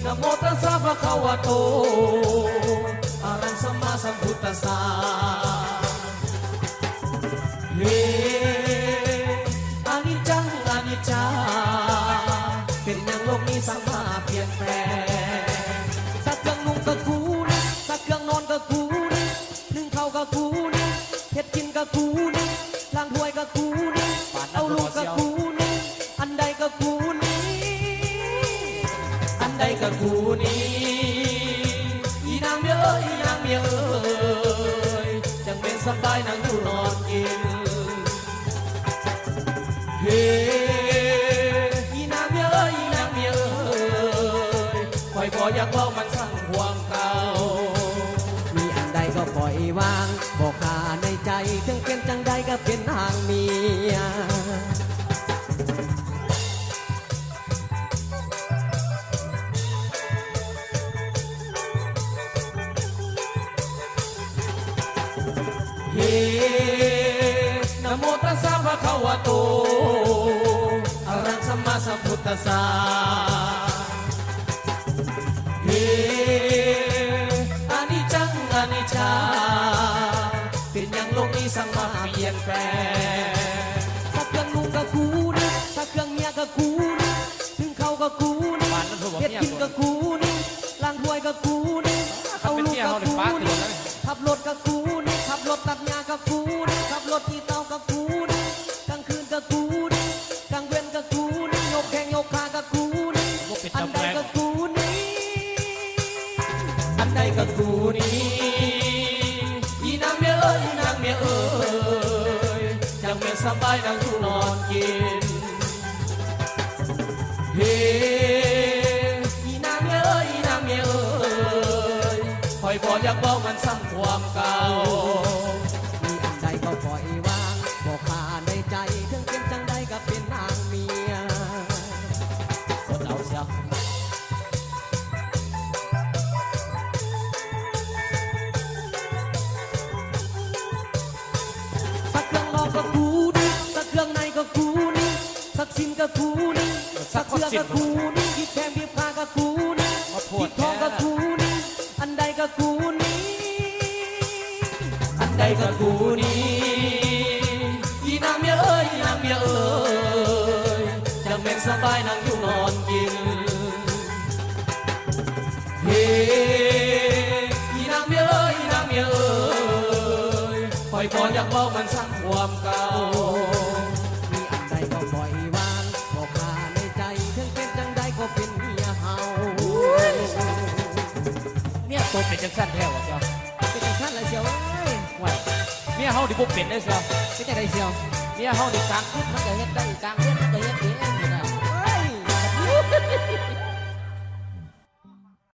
นะโมตัสสะภะคะวะโตอะระหังสัมมาสัมพุทธัสสะอานิจจังอานิจจาเป็นอย่างโลกนี้สังมาเปลี่ยนแปลงสักเครื่องนุ่งกับกูนี่สักเครื่องนอนกับกูนี่นึ่งข้าวกับกูนี่เฮ็ดกินกับกูนี่ล้างถ้วยกับกูนี่เอาลูกกับกูนี่อันใดกับกูนี่อันใดกับกูนี่อีนางเมียเอ้ยอีนางเมียเอ้ยจังเป็นสบายนั่งอยู่นอนกินอีนางเมียเอ้ยอีนางเมียเอ้ยคอยพออยากเล่ามันสั่งห่วงเก่ามีอันใดก็ปล่อยวางบอกขาในใจถึงเป็นจังใดก็เป็นนางเมียนะโมตัสสะภะคะวะโตอะระหังสัมมาสัมพุทธัสสะอานิจจังอานิจจาเป็นอย่างโลกนี้สังมาเปลี่ยนแปลงสักเครื่องนุ่งกับกูนี่สักเครื่องเมียกับกูนี่ถึงเขากับกูนี่เฮ็ดกินกับกูนี่ล้างถ้วยกับกูนี่เอาลูกกับกูนี่ขับรถกับกูนี่ขับรถตัดหญ้ากับกูนี่ขับรถที่เตากับกูนี่กลางคืนกับกูนี่กลางเว้นกับกูนี่ยกแข้งยกขากับกูนี่อันใดกับกูนี่อันใดกับกูนี่อีนางเมียเอ้ยอีนางเมียเอ้ยจังเมียสบายนั่งอยู่นอนกินอีนางเมียเอ้ยอีนางเมียเอ้ยคอยพออยากบอกมันซ้ำความเก่ามีอันใดก็ปล่อยวางบอกขาในใจถึงเป็นจังใดก็เป็นนางเมียคนเอาเสียสักเครื่องรอกับกูนี่สักเครื่องในกับกูนี่สักสินกับกูนี่สักเสื้อกับกูนี่หยิบแถมหยิบผ้ากับกูนี่หยิบทองกับกูนี่อันใดกับกูนี่อันใดกับกูนี่อีนางเมียเอ้ยอีนางเมียเอ้ยจังเป็นสบายนั่งอยู่นอนกินอีนางเมียเอ้ยอีนางเมียเอ้ยคอยพออยากบอกมันสั่งความเก่ามีอันใดก็ปล่อยวางบอกขาในใจถึงเป็นจังใดก็เป็นเมียเฮาเมียตัวเป็นจังสั้นแท้วะเจ้าเป็นจังซั่นเลยเสียวเอ้ยว่าเมียเฮาดิบ่เป็นได้เสียวเป็นจังไดเสียวเมียเฮาดิกลางคืนมันก็เฮ็ดได้กลางคืนมันก็เฮ็ดเองนี่นะเฮ้ย